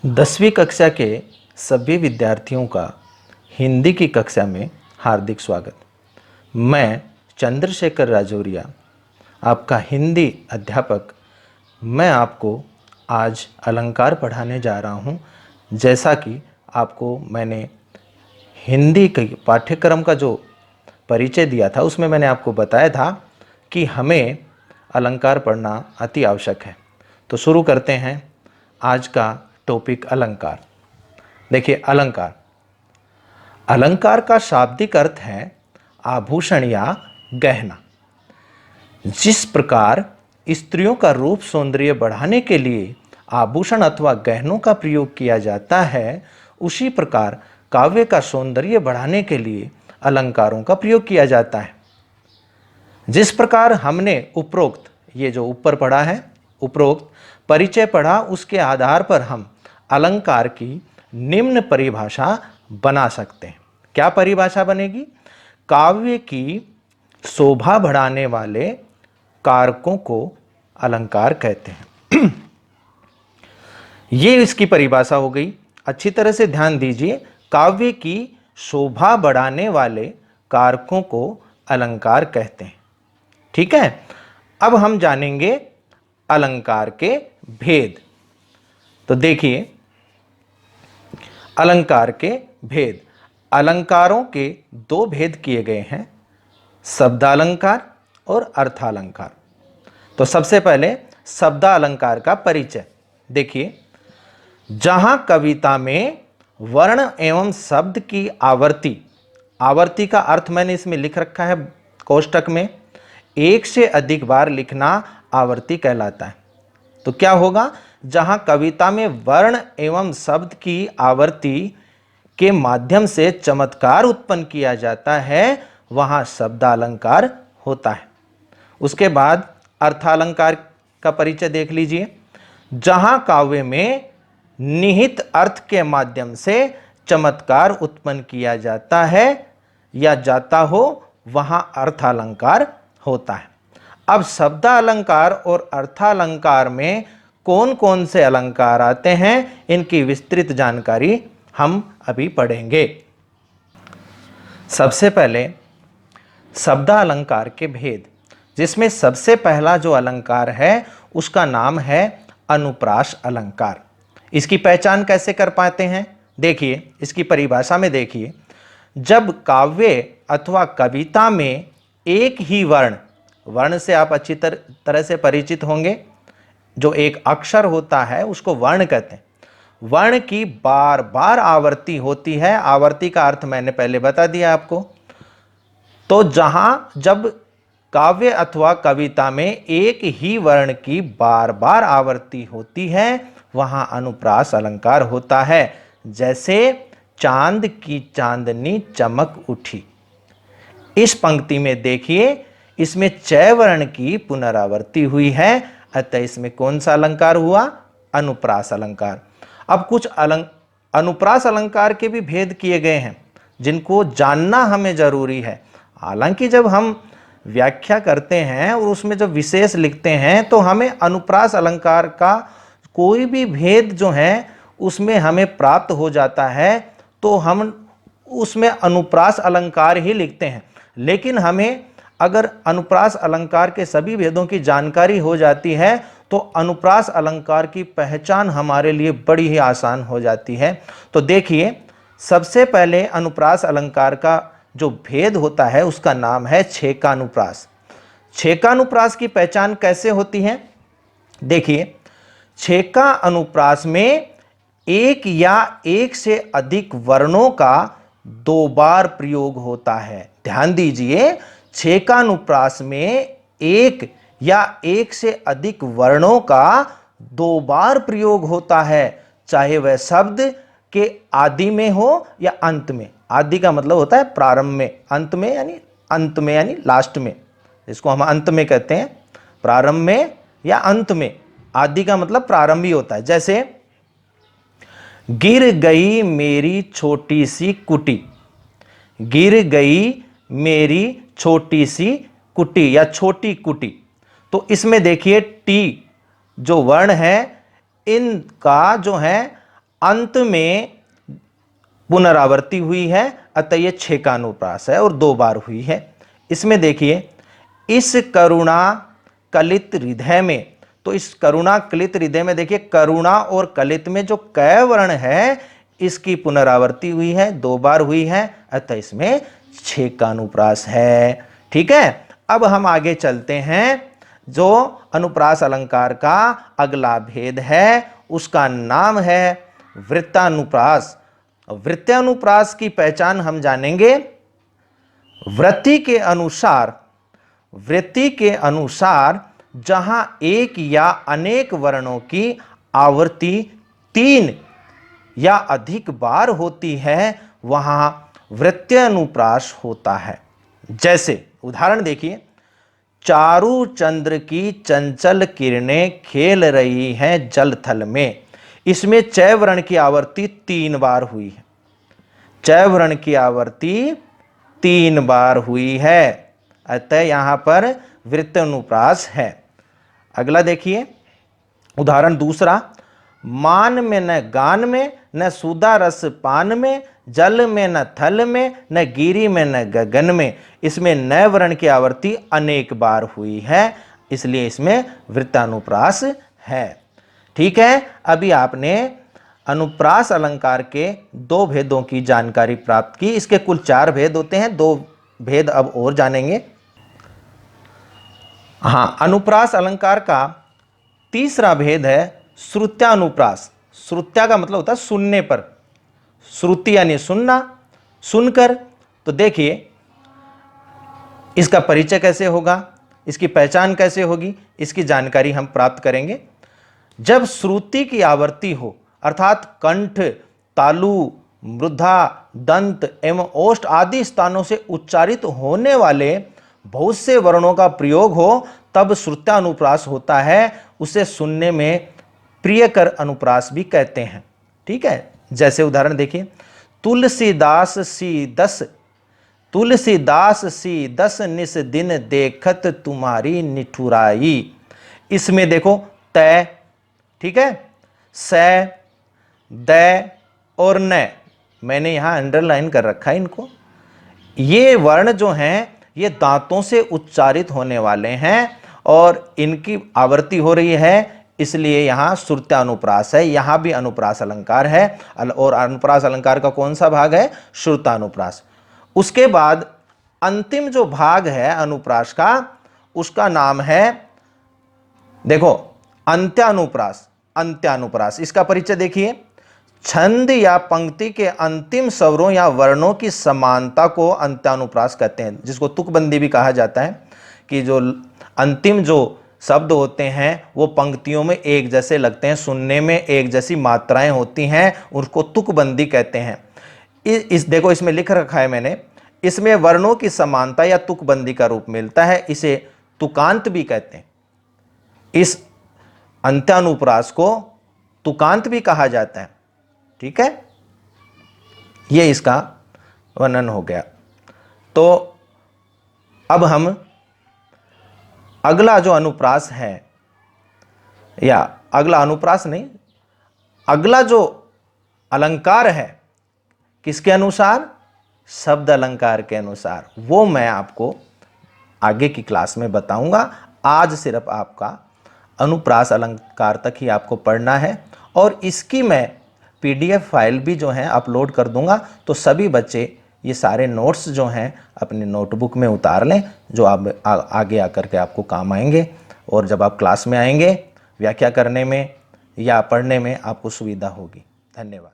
10वीं कक्षा के सभी विद्यार्थियों का हिंदी की कक्षा में हार्दिक स्वागत। मैं चंद्रशेखर राजौरिया, आपका हिंदी अध्यापक। मैं आपको आज अलंकार पढ़ाने जा रहा हूं। जैसा कि आपको मैंने हिंदी के पाठ्यक्रम का जो परिचय दिया था, उसमें मैंने आपको बताया था कि हमें अलंकार पढ़ना अति आवश्यक है। तो शुरू करते हैं आज का टॉपिक अलंकार। देखिए, अलंकार अलंकार का शाब्दिक अर्थ है आभूषण या गहना। जिस प्रकार स्त्रियों का रूप सौंदर्य बढ़ाने के लिए आभूषण अथवा गहनों का प्रयोग किया जाता है, उसी प्रकार काव्य का सौंदर्य बढ़ाने के लिए अलंकारों का प्रयोग किया जाता है। जिस प्रकार हमने उपरोक्त, ये जो ऊपर पढ़ा है, उपरोक्त परिचय पढ़ा, उसके आधार पर हम अलंकार की निम्न परिभाषा बना सकते हैं। क्या परिभाषा बनेगी? काव्य की शोभा बढ़ाने वाले कारकों को अलंकार कहते हैं। ये इसकी परिभाषा हो गई। अच्छी तरह से ध्यान दीजिए, काव्य की शोभा बढ़ाने वाले कारकों को अलंकार कहते हैं। ठीक है, अब हम जानेंगे अलंकार के भेद। तो देखिए, अलंकार के भेद। अलंकारों के दो भेद किए गए हैं, शब्दालंकार और अर्थालंकार। तो सबसे पहले शब्दालंकार का परिचय देखिए। जहां कविता में वर्ण एवं शब्द की आवर्ती, आवर्ती का अर्थ मैंने इसमें लिख रखा है कोष्टक में, एक से अधिक बार लिखना आवर्ती कहलाता है। तो क्या होगा? जहां कविता में वर्ण एवं शब्द की आवर्ती के माध्यम से चमत्कार उत्पन्न किया जाता है, वहां शब्दालंकार होता है। उसके बाद अर्थालंकार का परिचय देख लीजिए। जहां काव्य में निहित अर्थ के माध्यम से चमत्कार उत्पन्न किया जाता है या जाता हो, वहां अर्थालंकार होता है। अब शब्दालंकार और अर्थालंकार में कौन कौन से अलंकार आते हैं, इनकी विस्तृत जानकारी हम अभी पढ़ेंगे। सबसे पहले शब्दालंकार के भेद, जिसमें सबसे पहला जो अलंकार है उसका नाम है अनुप्रास अलंकार। इसकी पहचान कैसे कर पाते हैं? देखिए, इसकी परिभाषा में देखिए। जब काव्य अथवा कविता में एक ही वर्ण, वर्ण से आप अच्छी तरह से परिचित होंगे, जो एक अक्षर होता है उसको वर्ण कहते हैं, वर्ण की बार बार आवर्ती होती है। आवर्ती का अर्थ मैंने पहले बता दिया आपको। तो जब काव्य अथवा कविता में एक ही वर्ण की बार बार आवर्ती होती है, वहां अनुप्रास अलंकार होता है। जैसे चांद की चांदनी चमक उठी। इस पंक्ति में देखिए, इसमें च वर्ण की पुनरावृत्ति हुई है, अतः इसमें कौन सा अलंकार हुआ? अनुप्रास अलंकार। अब कुछ अनुप्रास अलंकार के भी भेद किए गए हैं, जिनको जानना हमें जरूरी है। हालांकि जब हम व्याख्या करते हैं और उसमें जब विशेष लिखते हैं, तो हमें अनुप्रास अलंकार का कोई भी भेद जो है उसमें हमें प्राप्त हो जाता है, तो हम उसमें अनुप्रास अलंकार ही लिखते हैं। लेकिन हमें अगर अनुप्रास अलंकार के सभी भेदों की जानकारी हो जाती है, तो अनुप्रास अलंकार की पहचान हमारे लिए बड़ी ही आसान हो जाती है। तो देखिए, सबसे पहले अनुप्रास अलंकार का जो भेद होता है उसका नाम है छेकानुप्रास। छेकानुप्रास की पहचान कैसे होती है? देखिए, छेका अनुप्रास में एक या एक से अधिक वर्णों का दो बार प्रयोग होता है। ध्यान दीजिए, छेकानुप्रास में एक या एक से अधिक वर्णों का दो बार प्रयोग होता है, चाहे वह शब्द के आदि में हो या अंत में। आदि का मतलब होता है प्रारंभ में, अंत में यानी लास्ट में, इसको हम अंत में कहते हैं। प्रारंभ में या अंत में, आदि का मतलब प्रारंभ ही होता है। जैसे गिर गई मेरी छोटी सी कुटी, गिर गई मेरी छोटी सी कुटी या छोटी कुटी। तो इसमें देखिए, टी जो वर्ण है, इनका जो है अंत में पुनरावृत्ति हुई है, अतः ये 6 का अनुप्रास है और 2 बार हुई है। इसमें देखिए, इस करुणा कलित हृदय में, तो इस करुणा कलित हृदय में देखिए, करुणा और कलित में जो क वर्ण है इसकी पुनरावृत्ति हुई है, 2 बार हुई है, अतः इसमें 6 का अनुप्रास है। ठीक है, अब हम आगे चलते हैं। जो अनुप्रास अलंकार का अगला भेद है उसका नाम है वृत्तानुप्रास। वृत्तानुप्रास की पहचान हम जानेंगे। वृत्ति के अनुसार जहां एक या अनेक वर्णों की आवृत्ति 3 या अधिक बार होती है वहां वृत्तानुप्रास होता है। जैसे उदाहरण देखिए, चारु चंद्र की चंचल किरणें खेल रही हैं जल थल में। इसमें च वर्ण की आवृत्ति 3 बार हुई है। च वर्ण की आवृत्ति 3 बार हुई है, अतः यहां पर वृत्तानुप्रास है। अगला देखिए, उदाहरण दूसरा, मान में न गान में न सुधा रस पान में, जल में न थल में न गिरी में न गगन में। इसमें न वर्ण की आवृत्ति अनेक बार हुई है, इसलिए इसमें वृत्तानुप्रास है। ठीक है, अभी आपने अनुप्रास अलंकार के 2 भेदों की जानकारी प्राप्त की। इसके कुल 4 भेद होते हैं, 2 भेद अब और जानेंगे। हाँ, अनुप्रास अलंकार का तीसरा भेद है श्रुत्यानुप्रास। श्रुत्या का मतलब होता है सुनने पर, श्रुति यानी सुनना, सुनकर। तो देखिए, इसका परिचय कैसे होगा, इसकी पहचान कैसे होगी, इसकी जानकारी हम प्राप्त करेंगे। जब श्रुति की आवृत्ति हो, अर्थात कंठ, तालु, मूर्धा, दंत एवं ओष्ठ आदि स्थानों से उच्चारित होने वाले बहुत से वर्णों का प्रयोग हो, तब श्रुत्यानुप्रास होता है। उसे सुनने में प्रियकर अनुप्रास भी कहते हैं। ठीक है, जैसे उदाहरण देखिए, तुलसीदास सी दस निस दिन देखत तुम्हारी निठुराई। इसमें देखो तय, ठीक है, स, द और न, मैंने यहां अंडरलाइन कर रखा है इनको। ये वर्ण जो हैं ये दांतों से उच्चारित होने वाले हैं और इनकी आवृत्ति हो रही है, इसलिए यहां श्रुत्यानुप्रास है। यहां भी अनुप्रास अलंकार है, और अनुप्रास अलंकार का कौन सा भाग है, श्रुत्यानुप्रास। उसके बाद अंतिम जो भाग है अनुप्रास का, उसका नाम है, देखो, अंत्यानुप्रास। अंत्यानुप्रास, इसका परिचय देखिए, छंद या पंक्ति के अंतिम स्वरों या वर्णों की समानता को अंत्यानुप्रास कहते हैं, जिसको तुकबंदी भी कहा जाता है, कि जो अंतिम जो शब्द होते हैं वो पंक्तियों में एक जैसे लगते हैं, सुनने में एक जैसी मात्राएं होती हैं, उसको तुकबंदी कहते हैं। इस देखो, इसमें लिख रखा है मैंने, इसमें वर्णों की समानता या तुकबंदी का रूप मिलता है, इसे तुकांत भी कहते हैं। इस अंत्यानुप्रास को तुकांत भी कहा जाता है। ठीक है, ये इसका वर्णन हो गया। तो अब हम अगला जो अनुप्रास है, या अगला अनुप्रास नहीं, अगला जो अलंकार है, किसके अनुसार, शब्द अलंकार के अनुसार, वो मैं आपको आगे की क्लास में बताऊंगा। आज सिर्फ आपका अनुप्रास अलंकार तक ही आपको पढ़ना है, और इसकी मैं PDF फाइल भी जो है अपलोड कर दूंगा, तो सभी बच्चे ये सारे नोट्स जो हैं अपने नोटबुक में उतार लें, जो आप आगे आकर के आपको काम आएंगे, और जब आप क्लास में आएंगे व्याख्या करने में या पढ़ने में आपको सुविधा होगी। धन्यवाद।